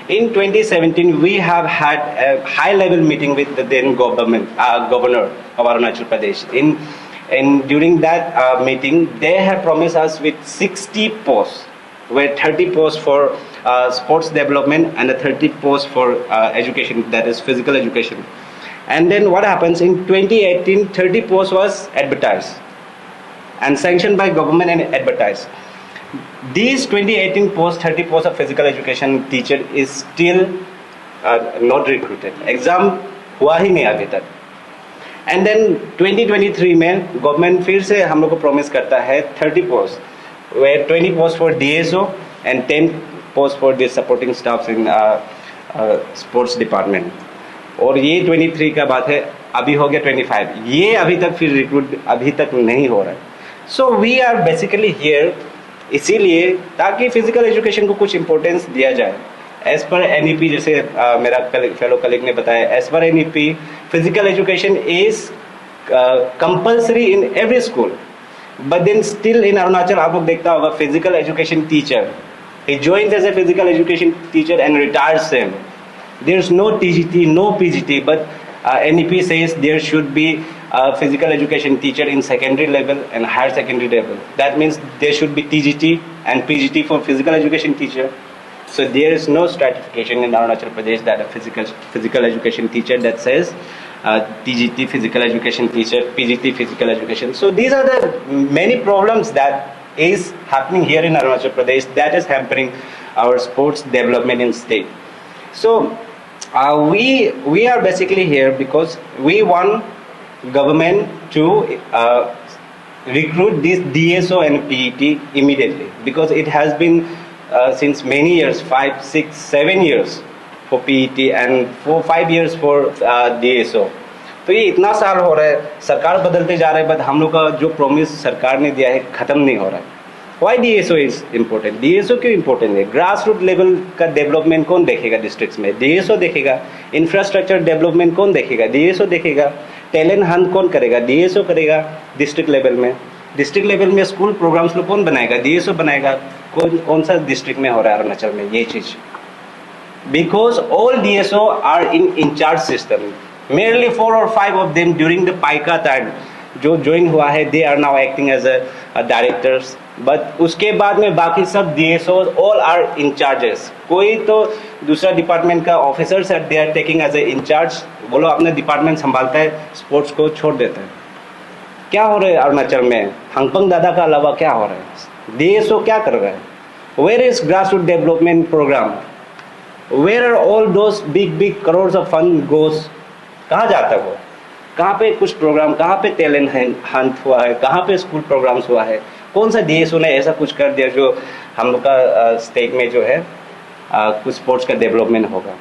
In 2017, we have had a high-level meeting with the then governor of Arunachal Pradesh. During that meeting, they had promised us with 60 posts, where 30 posts for sports development and 30 posts for education, that is physical education. And then what happens in 2018, 30 posts was advertised and sanctioned by government and advertised. These 2018 posts, 30 posts of physical education teacher is still not recruited. Exam हुआ ही नहीं अभी तक. And then 2023 में government फिर से हम लोग को प्रॉमिस करता है 30 post, where 20 posts for DSO and 10 posts for the supporting staffs in sports department. और ये 23 का बात है, अभी हो गया 25. ये अभी तक फिर रिक्रूट अभी तक नहीं हो रहा है. So we are basically here इसीलिए ताकि फिजिकल एजुकेशन को कुछ इम्पोर्टेंस दिया जाए. एज पर NEP, जैसे मेरा फेलो कलीग ने बताया, एज पर NEP physical education is compulsory in every school. But then still in Arunachal आप लोग देखता होगा physical education teacher he joins as a physical education teacher and retires them. There's no TGT, no PGT, but NEP says there should be a physical education teacher in secondary level and higher secondary level. That means there should be TGT and PGT for physical education teacher. So there is no stratification in Arunachal Pradesh that a physical education teacher that says TGT physical education teacher, PGT physical education. So these are the many problems that is happening here in Arunachal Pradesh that is hampering our sports development in state. So we are basically here because we want government to recruit this DSO and PET immediately, because it has been since many years, 5, 6, 7 years for PET and 4, 5 years for DSO. तो ये इतना साल हो रहा है, सरकार बदलते जा रहा है, बट हम लोग का जो प्रॉमिस सरकार ने दिया है खत्म नहीं हो रहा है. Why DSO is important? DSO क्यों इम्पोर्टेंट है? ग्रास रूट लेवल का डेवलपमेंट कौन देखेगा डिस्ट्रिक्ट्स में? DSO देखेगा. इंफ्रास्ट्रक्चर डेवलपमेंट कौन देखेगा? DSO देखेगा. टैलेंट हंट कौन करेगा? DSO करेगा. डिस्ट्रिक्ट लेवल में, डिस्ट्रिक्ट लेवल में स्कूल प्रोग्राम्स लोग कौन बनाएगा? DSO बनाएगा. कौन सा डिस्ट्रिक्ट में हो रहा है अरुणाचल में ये चीज? Because all DSO are in incharge system. Merely 4 or 5 of them during the PYKKA time जो ज्वाइन हुआ है, they are now acting as a directors. But उसके बाद में बाकी सब DSOs all are in charges. कोई तो दूसरा डिपार्टमेंट का ऑफिसर्स है, they are taking as a incharge. वो लोग अपना डिपार्टमेंट संभालता है, स्पोर्ट्स को छोड़ देता है. क्या हो रहा है अरुणाचल में? हंगपंग दादा का अलावा क्या हो रहा है? DSO क्या कर रहा है? Where is grassroots development program? Where are all those big crores of fund goes? कहाँ जाता है वो? कहाँ पे कुछ प्रोग्राम, कहाँ पे टैलेंट हंट हुआ है, कहाँ पे स्कूल प्रोग्राम्स हुआ है? कौन सा DSO ने ऐसा कुछ कर दिया जो हम लोग का स्टेट में जो है कुछ स्पोर्ट्स का डेवलपमेंट होगा?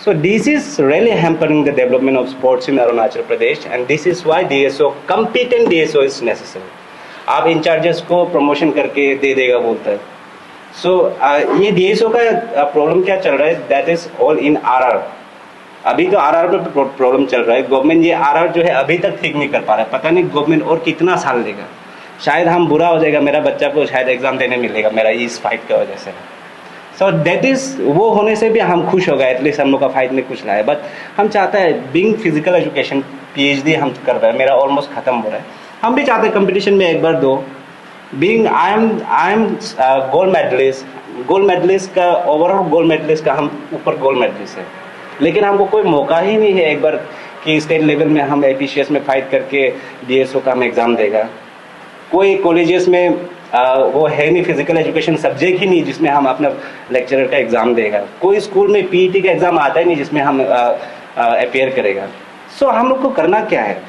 So this is really hampering the development of sports in Arunachal Pradesh, and this is why DSO, competent DSO is necessary. आप इंचार्जेस को प्रमोशन करके दे देगा बोलता है. सो ये DSO का प्रॉब्लम क्या चल रहा है? That is all in RR. अभी तो RR पे प्रॉब्लम चल रहा है. गवर्नमेंट ये RR जो है अभी तक ठीक नहीं कर पा रहा है. पता नहीं गवर्नमेंट और कितना साल लेगा. शायद हम बुरा हो जाएगा, मेरा बच्चा को शायद एग्जाम देने मिलेगा मेरा इस फाइट की वजह से. सो दैट इज, वो होने से भी हम खुश हो गए, एटलीस्ट हम लोग का फाइट में कुछ लाया. बट हम चाहते हैं बिंग फिजिकल एजुकेशन PhD हम कर रहे हैं, मेरा ऑलमोस्ट खत्म हो रहा है. हम भी चाहते हैं कंपटीशन में एक बार दो. Being I am gold medalist का, ओवरऑल गोल्ड मेडलिस्ट का हम ऊपर गोल्ड मेडलिस्ट है, लेकिन हमको कोई मौका ही नहीं है एक बार कि स्टेट लेवल में हम APCS में फाइट करके DSO का हम एग्ज़ाम देगा. कोई कॉलेजेस में वो है नहीं, फिजिकल एजुकेशन सब्जेक्ट ही नहीं जिसमें हम अपना लेक्चरर का एग्ज़ाम देगा. कोई स्कूल में PET का एग्ज़ाम आता ही नहीं जिसमें हम अपेयर करेगा. सो हम लोग को करना क्या है?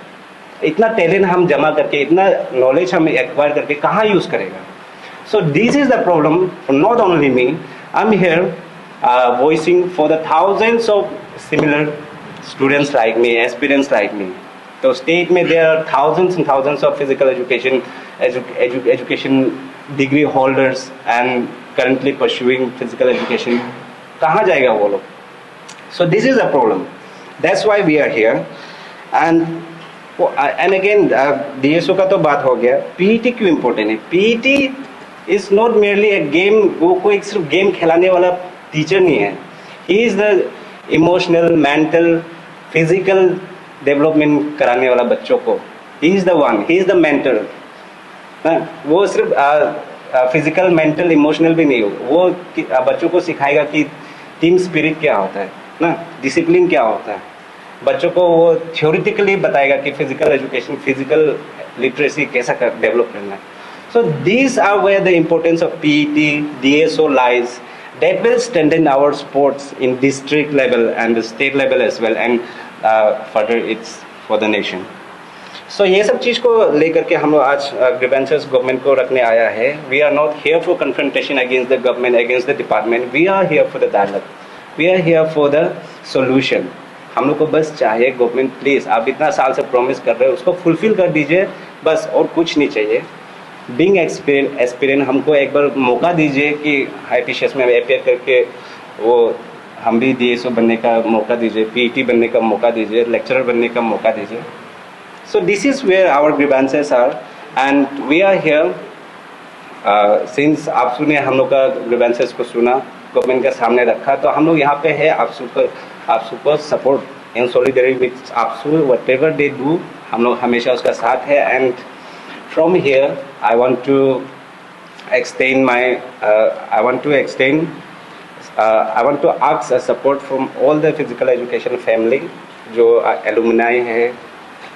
इतना टैलेंट हम जमा करके, इतना नॉलेज हम एक्वायर करके कहाँ यूज़ करेगा? सो this is the problem. Not only me, I am here voicing for the thousands of similar students like me, aspirants like me. So state में there are thousands and thousands of physical education degree holders and currently pursuing physical education. कहाँ जाएगा वो लोग? So this is a problem. That's why we are here. And again DSO का तो बात हो गया. PET क्यों इम्पोर्टेंट है? PET is not merely a game. वो कोई सिर्फ गेम खिलाने वाला टीचर नहीं है. He is the emotional, mental, physical development कराने वाला बच्चों को. He is the one, he is the mentor. वो सिर्फ फिजिकल, मेंटल, इमोशनल भी नहीं हो, वो बच्चों को सिखाएगा कि टीम स्पिरिट क्या होता है ना, डिसिप्लिन क्या होता है. बच्चों को वो थ्योरेटिकली बताएगा कि फिजिकल एजुकेशन, फिजिकल लिटरेसी कैसा डेवलप करना है. So these are where the importance of PET, DSO lies. That will strengthen our sports in district level and the state level as well, and further it's for the nation. So ये सब चीज़ को लेकर के हम लोग आज grievances government को रखने आया है. We are not here for confrontation against the government, against the department. We are here for the dialogue. We are here for the solution. हम लोग को बस चाहिए गवर्नमेंट प्लीज़, आप इतना साल से प्रॉमिस कर रहे हो उसको फुलफिल कर दीजिए बस, और कुछ नहीं चाहिए. बीइंग एस्पिरेंट हमको एक बार मौका दीजिए कि IPCS में अपेयर करके वो हम भी DSO बनने का मौका दीजिए, PET बनने का मौका दीजिए, लेक्चरर बनने का मौका दीजिए. So this is where our grievances are and we are here. Since आपसू ने हम लोग का ग्रीवेंसेस को सुना, गवर्नमेंट के सामने रखा, तो हम लोग यहाँ पे है आपसू को support in solidarity with AAPSU. Whatever they do हम लोग हमेशा उसका साथ है. And from here I want to extend I want to ask a support from all the physical education family. जो alumni है,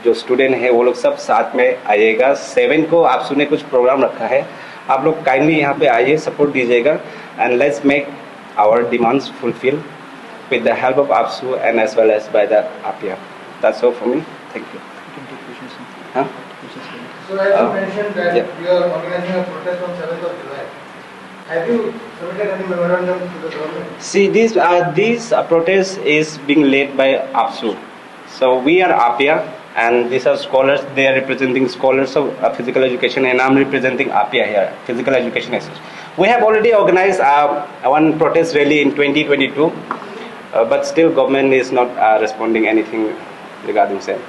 जो student है, वो लोग सब साथ में आइएगा. 7 को आपसू ने कुछ प्रोग्राम रखा है, आप लोग काइंडली यहाँ पे आइए, सपोर्ट दीजिएगा. And let's make our demands fulfil with the help of APSU and as well as by the APIA. That's all for me. Thank you. Huh? So as you mentioned that you are organizing a protest on 7th of July. Have you submitted any memorandum to the government? See, these protest is being led by APSU. So we are APIA and these are scholars. They are representing scholars of physical education, and I'm representing APIA here, Physical Education Association. We have already organized one protest rally in 2022, but still government is not responding anything regarding same.